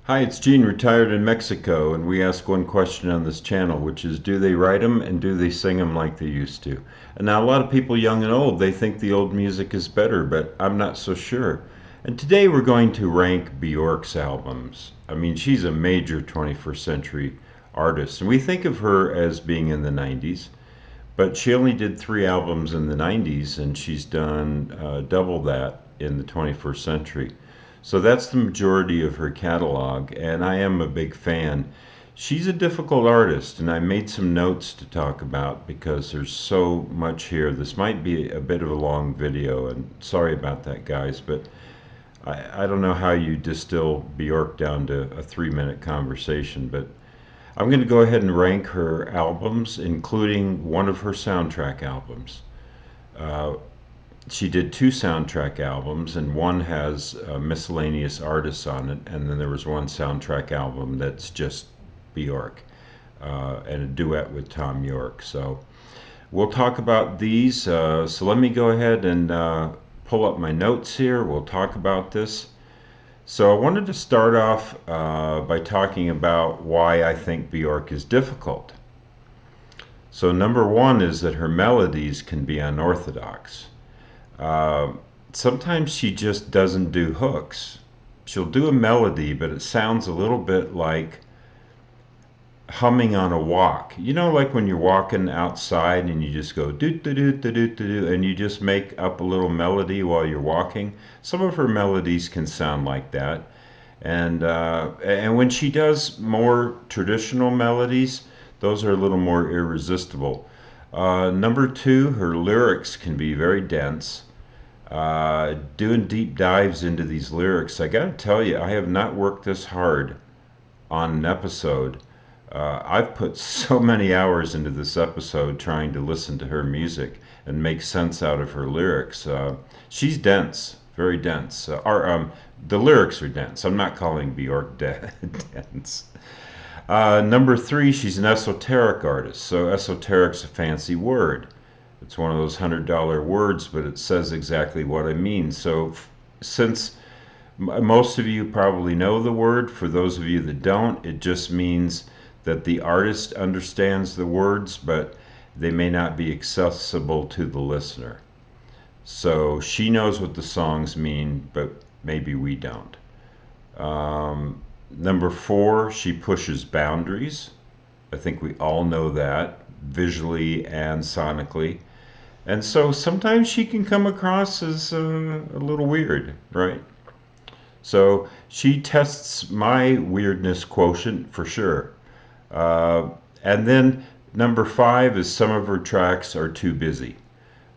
Hi, it's Gene, retired in Mexico, and we ask one question on this channel, which is, do they write them and do they sing them like they used to? And now a lot of people, young and old, they think the old music is better, but I'm not so sure. And today we're going to rank Bjork's albums. I mean, she's a major 21st century artist, and we think of her as being in the 90s, but she only did 3 albums in the 90s, and she's done double that in the 21st century. So that's the majority of her catalog, and I am a big fan. She's a difficult artist, and I made some notes to talk about because there's so much here. This might be a bit of a long video, and sorry about that, guys, but I don't know how you distill Bjork down to a 3-minute conversation, but I'm going to go ahead and rank her albums, including one of her soundtrack albums. Uh, she did 2 soundtrack albums, and one has miscellaneous artists on it, and then there was one soundtrack album that's just Bjork and a duet with Tom York. So we'll talk about these. So let me go ahead and pull up my notes here. We'll talk about this. So I wanted to start off by talking about why I think Bjork is difficult. So number one is that her melodies can be unorthodox. Uh, Sometimes she just doesn't do hooks. She'll do a melody, but it sounds a little bit like humming on a walk. You know, like when you're walking outside and you just go do do do do do do, and you just make up a little melody while you're walking. Some of her melodies can sound like that, and when she does more traditional melodies, those are a little more irresistible. Number two, her lyrics can be very dense. Doing deep dives into these lyrics, I gotta tell you, I have not worked this hard on an episode. I've put so many hours into this episode trying to listen to her music and make sense out of her lyrics. She's dense, very dense. The lyrics are dense. I'm not calling Bjork dense. Number three, she's an esoteric artist. So esoteric's a fancy word. It's one of those $100 words, but it says exactly what I mean. So since most of you probably know the word, for those of you that don't, it just means that the artist understands the words, but they may not be accessible to the listener. So she knows what the songs mean, but maybe we don't. Number four, she pushes boundaries. I think we all know that, visually and sonically. And so sometimes she can come across as a little weird, right? So she tests my weirdness quotient for sure. And then number five is some of her tracks are too busy.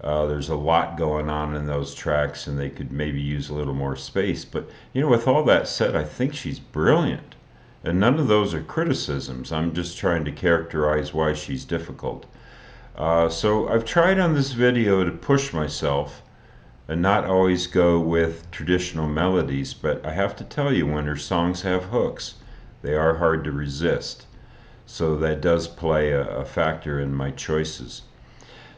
There's a lot going on in those tracks, and they could maybe use a little more space. But, you know, with all that said, I think she's brilliant. And none of those are criticisms. I'm just trying to characterize why she's difficult. So I've tried on this video to push myself and not always go with traditional melodies, but I have to tell you, when her songs have hooks, they are hard to resist. So that does play a factor in my choices.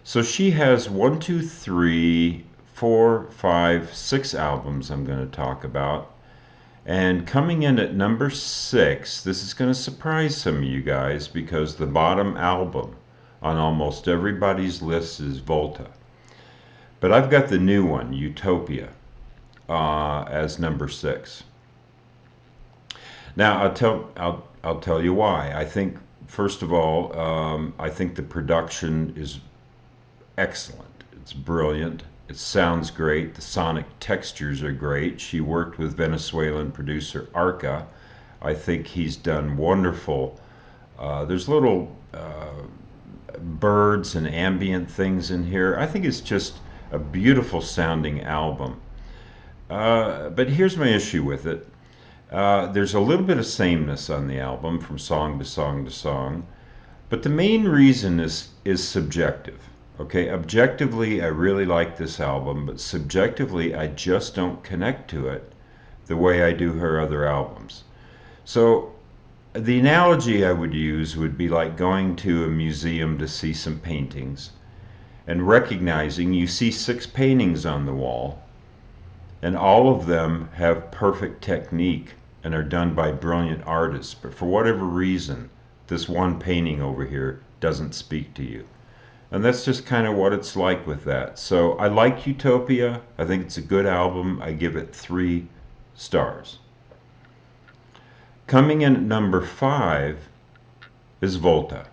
So she has 1, 2, 3, 4, 5, 6 albums I'm going to talk about. And coming in at number 6, this is going to surprise some of you guys because the bottom album on almost everybody's list is Volta. But I've got the new one, Utopia, as number 6. Now I'll tell you why. I think first of all, I think the production is excellent. It's brilliant. It sounds great. The sonic textures are great. She worked with Venezuelan producer Arca. I think he's done wonderful. There's little birds and ambient things in here. I think it's just a beautiful sounding album. But here's my issue with it. There's a little bit of sameness on the album from song to song to song, but the main reason is subjective. Okay, objectively, I really like this album, but subjectively, I just don't connect to it the way I do her other albums. So the analogy I would use would be like going to a museum to see some paintings and recognizing you see 6 paintings on the wall and all of them have perfect technique and are done by brilliant artists, but for whatever reason, this one painting over here doesn't speak to you. And that's just kind of what it's like with that. So I like Utopia. I think it's a good album. I give it 3 stars. Coming in at number 5 is Volta.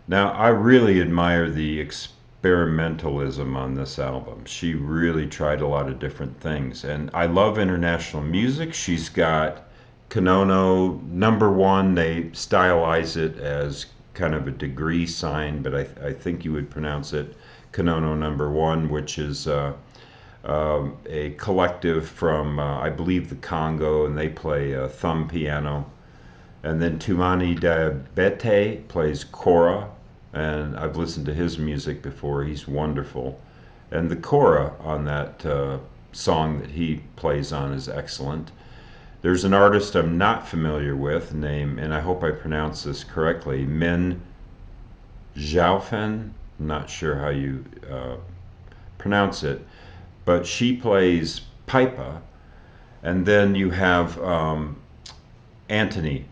Now, I really admire the experimentalism on this album. She really tried a lot of different things. And I love international music. She's got Kanono number 1. They stylize it as kind of a degree sign, but I think you would pronounce it Kanono number 1, which is a collective from, I believe, the Congo, and they play thumb piano. And then Tumani Diabete plays kora, and I've listened to his music before. He's wonderful. And the kora on that song that he plays on is excellent. There's an artist I'm not familiar with, named, and I hope I pronounce this correctly, Min Zhaofen. I'm not sure how you pronounce it, but she plays pipa. And then you have Anthony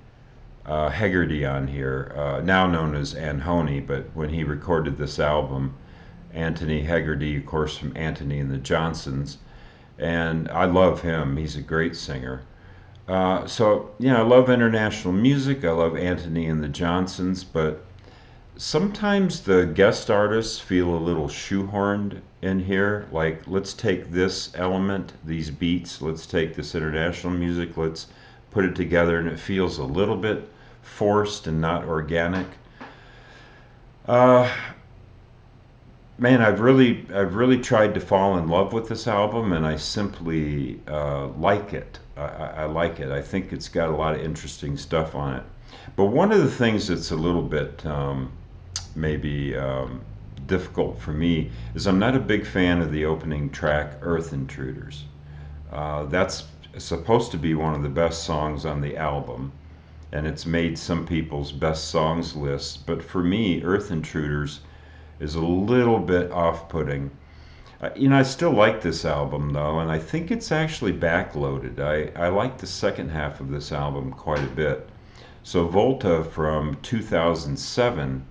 Hegarty on here, now known as Anhoney, but when he recorded this album, Anthony Hegarty, of course, from Anthony and the Johnsons, and I love him. He's a great singer. So, I love international music. I love Anthony and the Johnsons, but sometimes the guest artists feel a little shoehorned in here. Like, let's take this element, these beats, let's take this international music, let's put it together, and it feels a little bit forced and not organic. Man, I've really tried to fall in love with this album, and I simply like it. I like it. I think it's got a lot of interesting stuff on it. But one of the things that's a little bit maybe difficult for me is I'm not a big fan of the opening track, Earth Intruders. That's supposed to be one of the best songs on the album, and it's made some people's best songs lists. But for me, Earth Intruders is a little bit off-putting. I still like this album though, and I think it's actually backloaded. I like the second half of this album quite a bit. So Volta from 2007,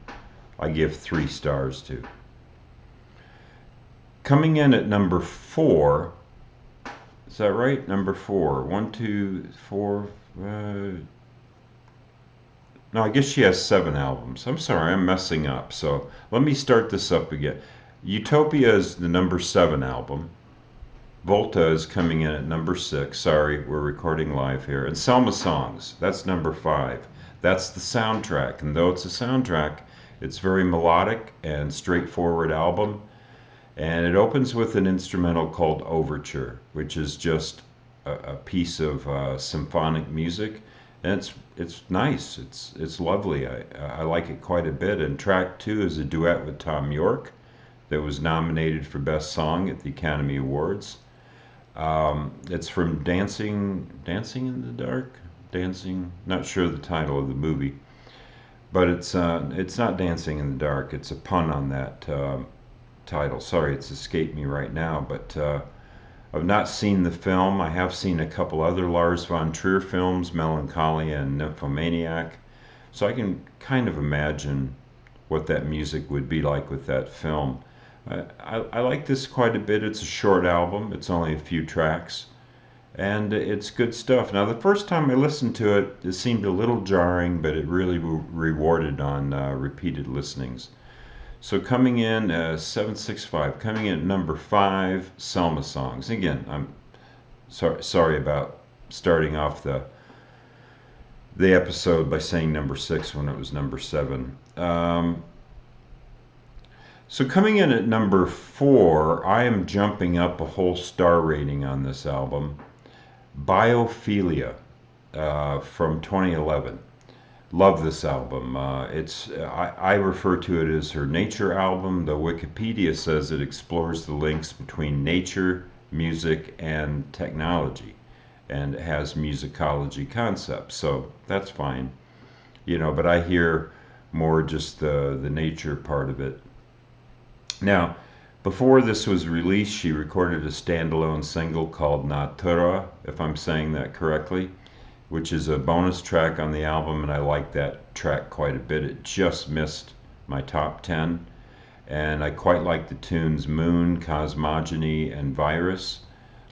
I give 3 stars to. Coming in at number 4, is that right? Number 4. 1, 2, 4. No, I guess she has 7 albums. I'm sorry, I'm messing up. So let me start this up again. Utopia is the number 7 album. Volta is coming in at number 6. Sorry, we're recording live here. And Selma Songs, that's number 5. That's the soundtrack. And though it's a soundtrack, it's very melodic and straightforward album. And it opens with an instrumental called Overture, which is just a piece of symphonic music. And it's nice. It's lovely. I like it quite a bit. And track 2 is a duet with Tom York that was nominated for Best Song at the Academy Awards. It's from Dancing in the Dark? Not sure the title of the movie. But it's not Dancing in the Dark. It's a pun on that title. Sorry, it's escaped me right now. But I've not seen the film. I have seen a couple other Lars von Trier films, Melancholia and Nymphomaniac. So I can kind of imagine what that music would be like with that film. I like this quite a bit. It's a short album. It's only a few tracks. And it's good stuff. Now, the first time I listened to it, it seemed a little jarring, but it really rewarded on repeated listenings. So coming in 765, coming in at number 5, Selma Songs. Again, I'm sorry about starting off the episode by saying number 6 when it was number 7. So coming in at number 4, I am jumping up a whole star rating on this album. Biophilia from 2011. Love this album. I refer to it as her nature album, though Wikipedia says it explores the links between nature, music, and technology, and it has musicology concepts, so that's fine. But I hear more just the nature part of it. Now, Before this was released, she recorded a standalone single called Natura, if I'm saying that correctly, which is a bonus track on the album, and I like that track quite a bit. It just missed my top 10, and I quite like the tunes Moon, Cosmogony, and Virus.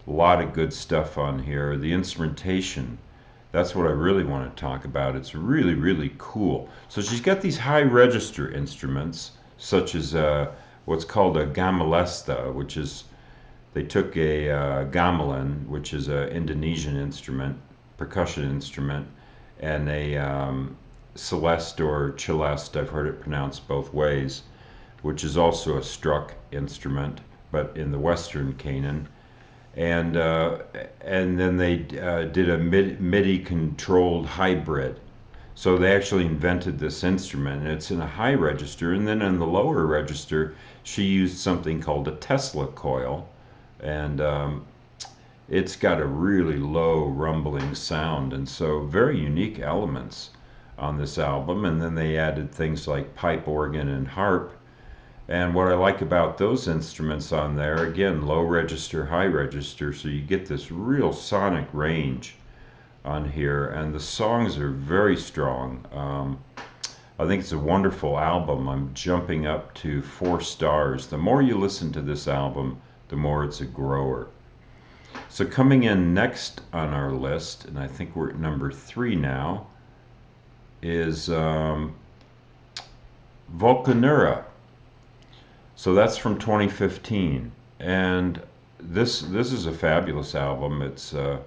A lot of good stuff on here. The instrumentation, that's what I really want to talk about. It's really, really cool. So she's got these high register instruments, such as what's called a gamelesta, which is, they took a gamelan, which is an Indonesian instrument, percussion instrument, and a celeste or celeste, I've heard it pronounced both ways, which is also a struck instrument, but in the Western Canaan. And then they did a MIDI controlled hybrid. So they actually invented this instrument, and it's in a high register. And then in the lower register, she used something called a Tesla coil, and it's got a really low rumbling sound, and so very unique elements on this album. And then they added things like pipe organ and harp. And what I like about those instruments on there, again, low register, high register, so you get this real sonic range on here, and the songs are very strong. I think it's a wonderful album. I'm jumping up to 4 stars. The more you listen to this album, the more it's a grower. So coming in next on our list, and I think we're at number 3 now, is Volcano. So that's from 2015, and this is a fabulous album. It's a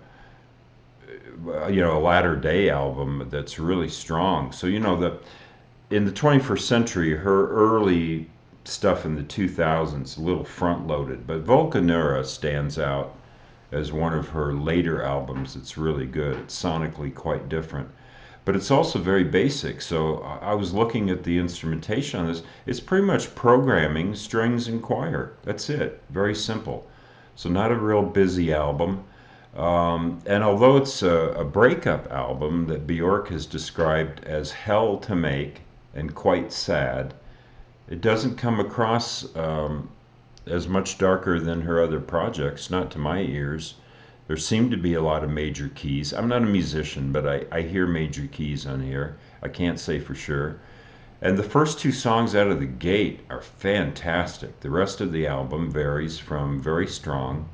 latter day album that's really strong. So in the 21st century, her early stuff in the 2000s a little front loaded, but Volcano stands out as one of her later albums. It's really good. It's sonically quite different, but it's also very basic. So I was looking at the instrumentation on this. It's pretty much programming, strings, and choir. That's it. Very simple. So not a real busy album. And although it's a breakup album that Bjork has described as hell to make and quite sad, it doesn't come across as much darker than her other projects, not to my ears. There seem to be a lot of major keys. I'm not a musician, but I hear major keys on here. I can't say for sure. And the first 2 songs out of the gate are fantastic. The rest of the album varies from very strong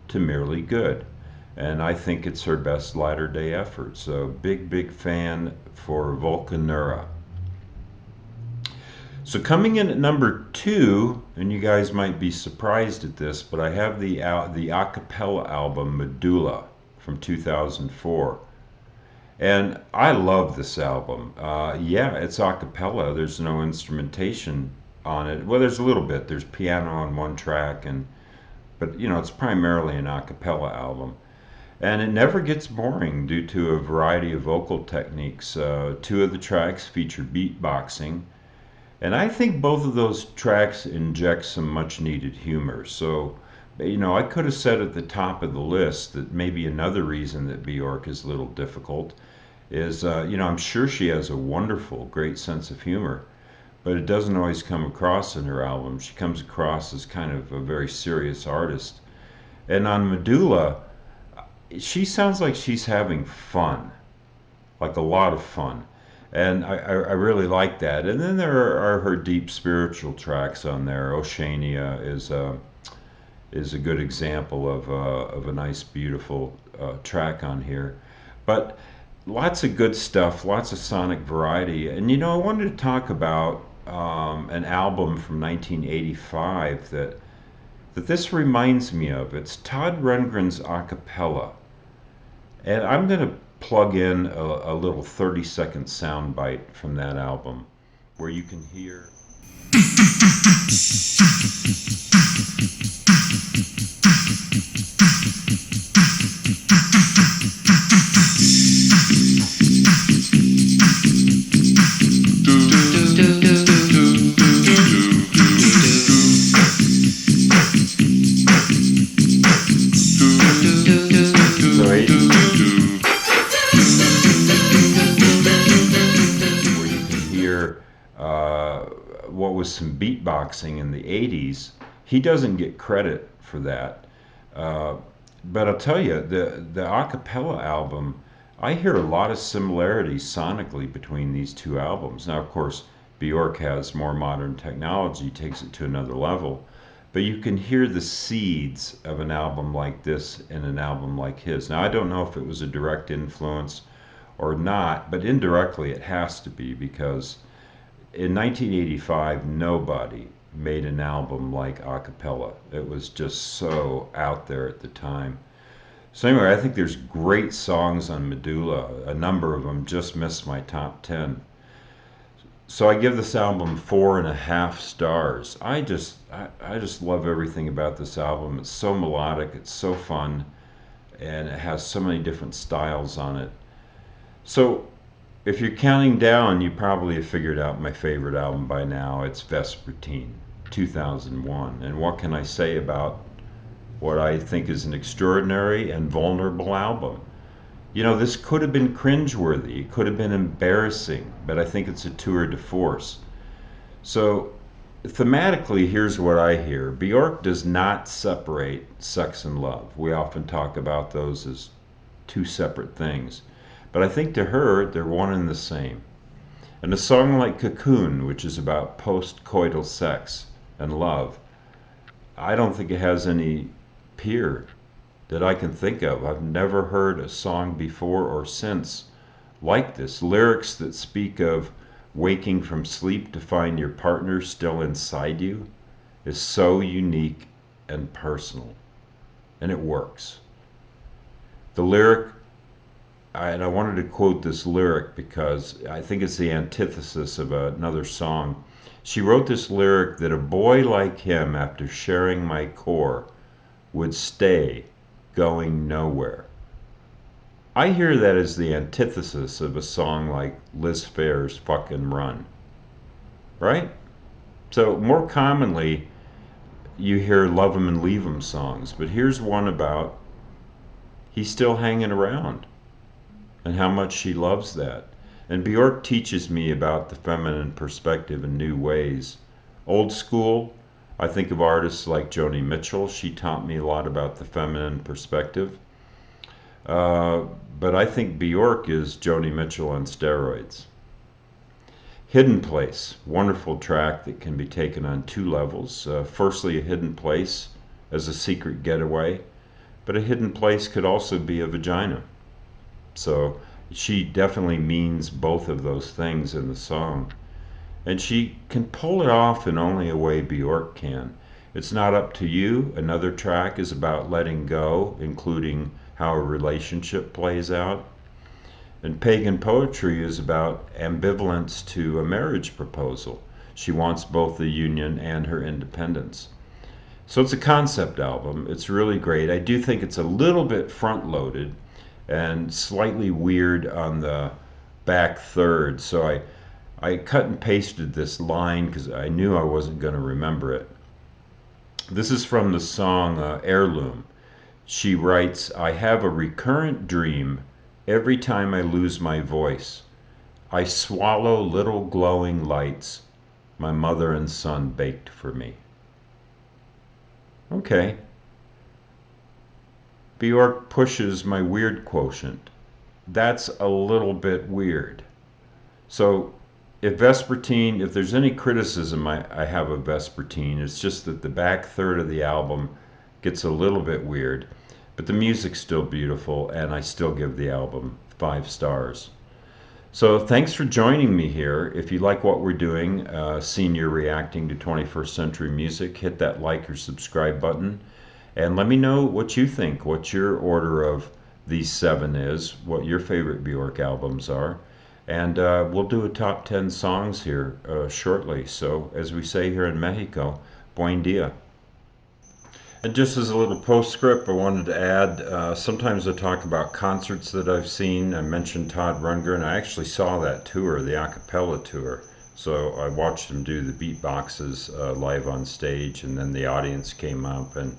to merely good. And I think it's her best latter day effort. So big fan for Volcano. So coming in at number 2, and you guys might be surprised at this, but I have the Acapella album Medulla from 2004. And I love this album. Yeah, it's Acapella. There's no instrumentation on it. Well, there's a little bit. There's piano on one track, but it's primarily an Acapella album. And it never gets boring due to a variety of vocal techniques. 2 of the tracks feature beatboxing. And I think both of those tracks inject some much needed humor. So, I could have said at the top of the list that maybe another reason that Bjork is a little difficult is, I'm sure she has a wonderful, great sense of humor, but it doesn't always come across in her album. She comes across as kind of a very serious artist. And on Medulla, she sounds like she's having fun, like a lot of fun. And I really like that. And then there are her deep spiritual tracks on there. Oceania is a good example of a nice, beautiful track on here. But lots of good stuff, lots of sonic variety. And I wanted to talk about an album from 1985 that this reminds me of. It's Todd Rundgren's Acapella. And I'm going to plug in a little 30-second sound bite from that album where you can hear. What was some beatboxing in the 80s He doesn't get credit for that. Uh, but I'll tell you, the Acapella album, I hear a lot of similarities sonically between these two albums. Now, of course, Bjork has more modern technology, takes it to another level. But you can hear the seeds of an album like this in an album like his. Now, I don't know if it was a direct influence or not, but indirectly it has to be, because in 1985, nobody made an album like Acapella. It was just so out there at the time. So anyway, I think there's great songs on Medulla. A number of them just missed my top 10. So I give this album 4.5 stars. I just love everything about this album. It's so melodic, it's so fun, and it has so many different styles on it. So if you're counting down, you probably have figured out my favorite album by now. It's Vespertine, 2001. And what can I say about what I think is an extraordinary and vulnerable album? You know, this could have been cringeworthy, it could have been embarrassing, but I think it's a tour de force. So, thematically, here's what I hear. Bjork does not separate sex and love. We often talk about those as two separate things. But I think to her, they're one and the same. And a song like Cocoon, which is about post-coital sex and love, I don't think it has any peer that I can think of. I've never heard a song before or since like this. Lyrics that speak of waking from sleep to find your partner still inside you is so unique and personal, and it works. The lyric, and I wanted to quote this lyric because I think it's the antithesis of another song. She wrote this lyric that a boy like him, after sharing my core, would stay going nowhere. I hear that as the antithesis of a song like Liz Phair's Fucking Run, right? So more commonly, you hear Love 'em and Leave 'em songs, but here's one about he's still hanging around and how much she loves that. And Bjork teaches me about the feminine perspective in new ways. Old school, I think of artists like Joni Mitchell. She taught me a lot about the feminine perspective. But I think Bjork is Joni Mitchell on steroids. Hidden Place, wonderful track that can be taken on two levels. Firstly, a hidden place as a secret getaway, but a hidden place could also be a vagina. So she definitely means both of those things in the song. And she can pull it off in only a way Bjork can. It's Not Up to You. Another track is about letting go, including how a relationship plays out. And Pagan Poetry is about ambivalence to a marriage proposal. She wants both the union and her independence. So it's a concept album. It's really great. I do think it's a little bit front-loaded and slightly weird on the back third. So I cut and pasted this line because I knew I wasn't going to remember it. This is from the song Heirloom. She writes, I have a recurrent dream every time I lose my voice. I swallow little glowing lights my mother and son baked for me. Okay. Bjork pushes my weird quotient. That's a little bit weird. So if there's any criticism I have of Vespertine, it's just that the back third of the album gets a little bit weird, but the music's still beautiful, and I still give the album 5 stars. So thanks for joining me here. If you like what we're doing, Senior Reacting to 21st Century Music, hit that like or subscribe button. And let me know what you think, what your order of these 7 is, what your favorite Bjork albums are. And we'll do a top 10 songs here shortly. So as we say here in Mexico, buen dia. And just as a little postscript, I wanted to add, sometimes I talk about concerts that I've seen. I mentioned Todd Rundgren. I actually saw that tour, the Acapella tour. So I watched him do the beatboxes live on stage, and then the audience came up and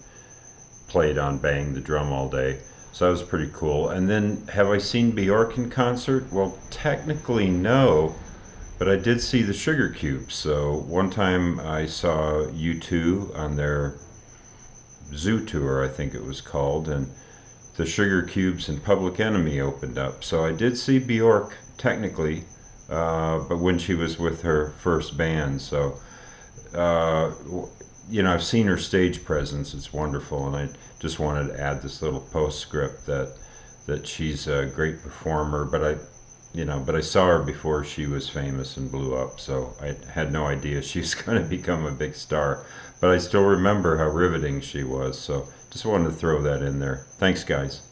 played on Bang the Drum all day. So that was pretty cool. And then, have I seen Bjork in concert? Well, technically no, But I did see the Sugar Cubes. So one time I saw U2 on their Zoo Tour, I think it was called, and the Sugar Cubes and Public Enemy opened up. So I did see Bjork technically, but when she was with her first band. So uh, I've seen her stage presence. It's wonderful, and I just wanted to add this little postscript that she's a great performer. But I saw her before she was famous and blew up, so I had no idea she was going to become a big star. But I still remember how riveting she was, so just wanted to throw that in there. Thanks, guys.